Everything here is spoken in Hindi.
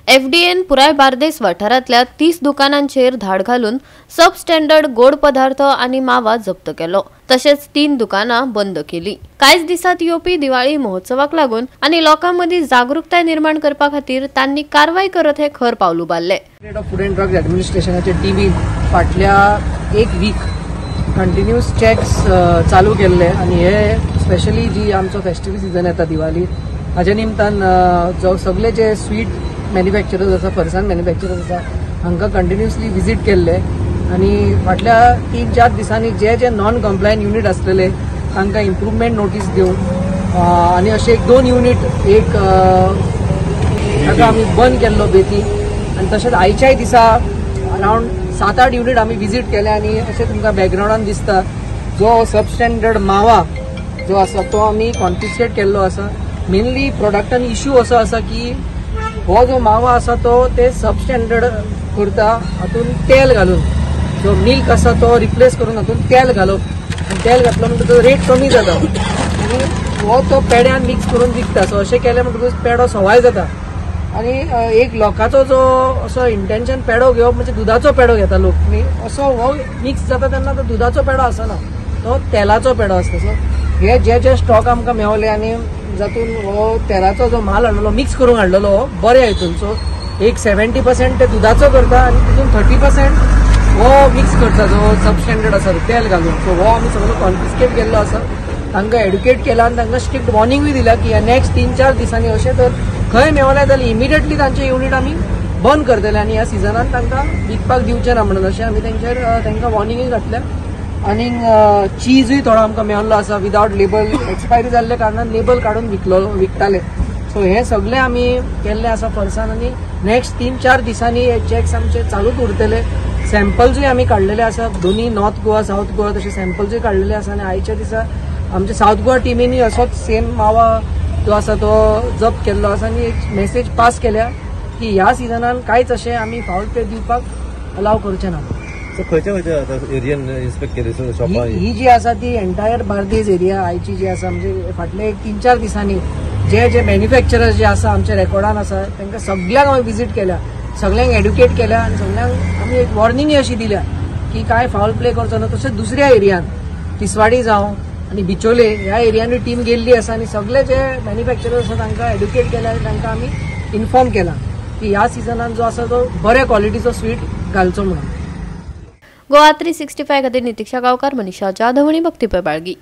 एफडीएन पुराय बार्देस वाठारांतल्या 30 दुकानांचेर धाड घालून सब स्टँडर्ड गोड पदार्थ आणि मावा जप्त केलो। तशेंच 3 दुकानां बंद केली। कांयच दिसात येवपी दिवाळी महोत्सवाक लागून आणि लोकांमदी जागरूकताय निर्माण करपा खातीर तांणी कारवाई करत हे खर पावल उबारले। फूड एंड ड्रग्स एडमिनिस्ट्रेशनाचे टीमीन फाटल्या एक वीक कंटिन्यूअस चेक्स चालू केल्ले आणि हे स्पेशली जी आमचो फेस्टिवल सीजन येता दिवाळी हाजे निमतान जो सगळे जे स्वीट मॅन्युफॅक्चरर्स आसा फरसान मॅन्युफॅक्चरर्स आसा हांकां कंटिन्युअसली विजीट केल्ले आणि फाटल्या 3-4 दिसांनी जे जे नॉन कंप्लायंट युनिट आसलेले तांकां इम्प्रुवमेंट नोटीस दिवन आणि अशे 1-2 युनिट ताका आमी बंद केल्लो बेती आणि तशेंच आयच्याय दिसा अरावंड 7-8 युनिट आमी विजीट केले आणि अशें तुमकां बॅकग्राउंडान दिसता जो सब स्टँडर्ड मावा जो आसा तो आमी कॉन्फिस्केट केल्लो आसा। मेनली प्रोडक्टान इश्यू असो आसा की हो जो मावा आसा तो ते सब स्टँडर्ड करता हातून तेल घालून जो मिल्क आसा तो रिप्लेस करून हातून तेल घालप आनी तेल घातलो म्हणटकूच रेट कमी जाता आनी हो तो पेड्यान मिक्स करून विकता। सो अशें केलें म्हणटकूच पेडो सवाय जाता आणि एक लोकांचो जो असो इंटेंशन पेडो घेवप म्हणजे दुधाचो पेडो घेता लोक न्ही असो हो मिक्स जाता तेन्ना तो दुधाचो पेडो आसना तो तेलाचो पेडो आसता। सो हे जे स्टॉक आमकां मेवले आणि जातून हो तेलाचो जो माल हाडलेलो मिक्स करून हाडलेलो हो बरे हितून। सो एक 70% ते दुधाचो करता आणि तितून 30% हो मिक्स करता जो सब स्टँडर्ड आसा तेल घालून। सो हो आमी सगळो कॉन्फिस्केट केल्लो आसा तांकां एड्युकेट केला आणि तांकां स्ट्रिक्ट वॉर्निंगूय दिला की नेक्स्ट 3-4 दिसांनी अशें तर खंय मेवले जाल्यार इमिडिएटली तांचे युनिट आमी बंद करतले आणि ह्या सिजनान तांकां विकपाक दिवचे ना म्हणून अशें आमी तांकां वॉर्निंगूय घातल्या। आणि चीजूय थोडो आमकां मेळल्लो आसा विदाउट लेबल एक्सपायरी जाल्ले कारणान लेबल काडून विकताले। सो हे सगळे आमी केल्ले आसा फरसान आणि नेक्स्ट 3-4 दिसांनी हे चेक्स आमचे चालूच उरतले। सॅम्पल्सूय आमी काडलेले आसा दोन्ही नॉर्थ गोवा साऊथ गोवा तशे सॅम्पल्सूय काडलेले आसा आणि आयच्या दिसा आमच्या साऊथ गोवा टिमीनी असोच सेम मावा जो आसा तो जप्त केल्लो आसा आणि एक मेसेज पास केल्या की ह्या सिजनान कांयच अशें आमी फावल पे दिवपाक अलाव करचे ना। सो खंयच्या एरियान इन्स्पेक्ट केली शॉपां ही जी आसा ती एंटायर बार्देस एरिया आयची जी आसा म्हणजे फाटले एक 3-4 दिसांनी जे मॅन्युफॅक्चरर्स जे आसा आमच्या रेकॉर्डान आसा तांकां सगळ्यांक आमी विजीट केल्या सगळ्यांक एड्युकेट केल्या आणि सगळ्यांक आमी एक वॉर्निंग अशी दिल्या की काय फावल प्ले करचो ना। तशेंच दुसऱ्या एरियान तिसवाडी जावं आणि बिचोले ह्या एरियांनी टीम गेल्ली आसा आणि सगळे जे मॅन्युफॅक्चरर्स आसा तांकां एड्युकेट केल्या आणि तांकां आमी इन्फॉर्म केला की ह्या सिजनान जो आसा तो बऱ्या क्वॉलिटीचो स्वीट घालचो म्हणून। गोवा 365 खातीर नितीक्षा गांवकार, मनीषा जाधव आणि भक्तीपय बाळगी।